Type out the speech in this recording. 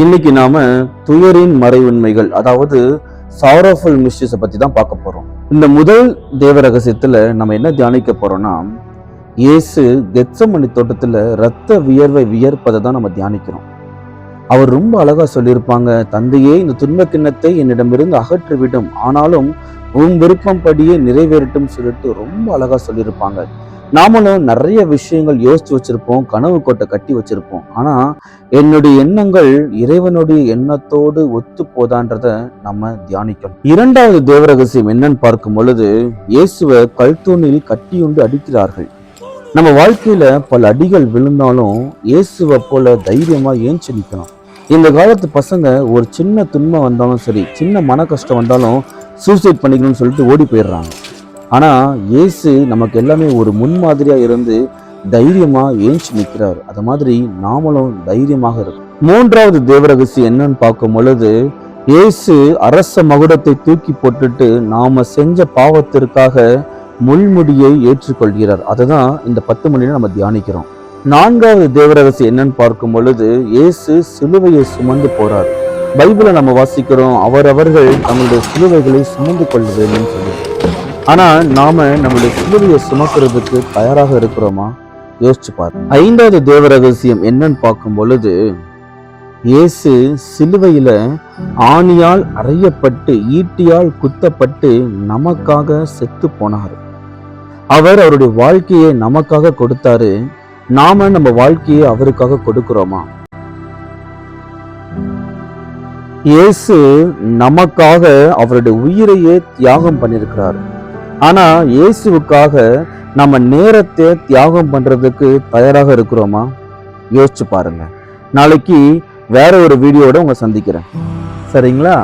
இன்னைக்கு நாம துயரின் மறை உண்மைகள், அதாவது சாரோஃபுல் மிஸ்ட்ரீஸை பத்தி தான் பார்க்க போறோம். இந்த முதல் தேவ ரகசியத்துல நம்ம என்ன தியானிக்க போறோம்னா, இயேசு கெத்சமனி தோட்டத்துல இரத்த வியர்வை வியர்ப்பதை தான் நம்ம தியானிக்கிறோம். அவர் ரொம்ப அழகா சொல்லியிருப்பாங்க, தந்தையே இந்த துன்ப கிண்ணத்தை என்னிடமிருந்து அகற்றிவிடும், ஆனாலும் உன் விருப்பம் படியே நிறைவேறட்டும் சொல்லிட்டு ரொம்ப அழகா சொல்லியிருப்பாங்க. நாமளும் நிறைய விஷயங்கள் யோசிச்சு வச்சிருப்போம், கனவு கோட்டை கட்டி வச்சிருப்போம். ஆனா என்னுடைய எண்ணங்கள் இறைவனுடைய எண்ணத்தோடு ஒத்து போதான்றத நம்ம தியானிக்கணும். இரண்டாவது தேவ ரகசியம் என்னன்னு பார்க்கும் பொழுது, இயேசுவை கல்தூணில் கட்டியுண்டு அடிக்கிறார்கள். நம்ம வாழ்க்கையில பல அடிகள் விழுந்தாலும் இயேசுவை போல தைரியமா ஏஞ்சி நிற்கணும். இந்த காலத்து பசங்க ஒரு சின்ன துன்பம் வந்தாலும் சரி, சின்ன மன கஷ்டம் வந்தாலும் சூசைட் பண்ணிக்கணும்னு சொல்லிட்டு ஓடி போயிடுறாங்க. ஆனா இயேசு நமக்கு எல்லாமே ஒரு முன்மாதிரியா இருந்து தைரியமா ஏஞ்சி நிற்கிறாரு. அது மாதிரி நாமளும் தைரியமாக இருக்கும். மூன்றாவது தேவ ரகசியம் என்னன்னு பார்க்கும் பொழுது, இயேசு அரச மகுடத்தை தூக்கி போட்டுட்டு நாம செஞ்ச பாவத்திற்காக முள்முடியை ஏற்றுக்கொள்கிறார். அதுதான் இந்த 10 மணில நம்ம தியானிக்கிறோம். நான்காவது தேவ ரகசியம் என்னன்னு பார்க்கும் பொழுது, இயேசு சிலுவையை சுமந்து போறார். பைபிளை நம்ம வாசிக்கிறோம், அவரவர்கள் தங்களுடைய சிலுவைகளை சுமந்து கொள்ள வேண்டும் சொல்லி. ஆனா நாம நம்மளுடைய சிலுவையை சுமக்கிறதுக்கு தயாராக இருக்கிறோமா? யோசிச்சு பாரு. ஐந்தாவது தேவ ரகசியம் என்னன்னு பார்க்கும் பொழுது, இயேசு சிலுவையில ஆணியால் அறையப்பட்டு ஈட்டியால் குத்தப்பட்டு நமக்காக செத்து போனார். அவர் அவருடைய வாழ்க்கையை நமக்காக கொடுத்தாரு. நாம நம்ம வாழ்க்கையை அவருக்காக கொடுக்கிறோமா? இயேசு நமக்காக அவருடைய உயிரையே தியாகம் பண்ணியிருக்கிறார். ஆனா இயேசுவுக்காக நம்ம நேரத்தை தியாகம் பண்றதுக்கு தயாராக இருக்கிறோமா? யோசிச்சு பாருங்க. நாளைக்கு வேற ஒரு வீடியோட உங்களை சந்திக்கிறேன். சரிங்களா?